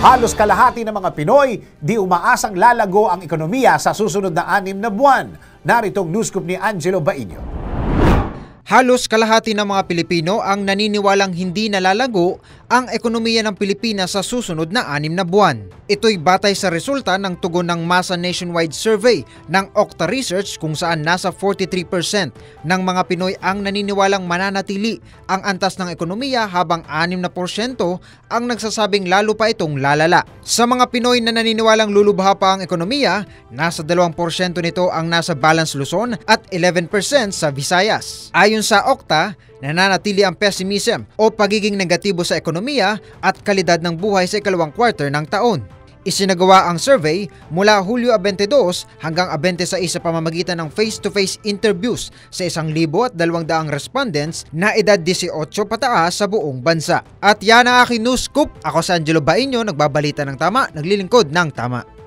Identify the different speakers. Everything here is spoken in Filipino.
Speaker 1: Halos kalahati ng mga Pinoy di umaasang lalago ang ekonomiya sa susunod na 6 na buwan. Naritong newscoop ni Angelo Bainio.
Speaker 2: Halos kalahati ng mga Pilipino ang naniniwalang hindi nalalago ang ekonomiya ng Pilipinas sa susunod na 6 na buwan. Ito'y batay sa resulta ng tugon ng masa nationwide survey ng Okta Research kung saan nasa 43% ng mga Pinoy ang naniniwalang mananatili ang antas ng ekonomiya habang 6% ang nagsasabing lalo pa itong lalala. Sa mga Pinoy na naniniwalang lulubha pa ang ekonomiya, nasa 2% nito ang nasa Balance Luzon at 11% sa Visayas. Ayon sa Okta, nananatili ang pessimism o pagiging negatibo sa ekonomiya at kalidad ng buhay sa ikalawang quarter ng taon. Isinagawa ang survey mula Hulyo 22 hanggang 26 sa pamamagitan ng face-to-face interviews sa 1,200 respondents na edad 18 pataas sa buong bansa. At yan ang aking news scoop. Ako si Angelo Bainio, nagbabalita ng tama, naglilingkod ng tama.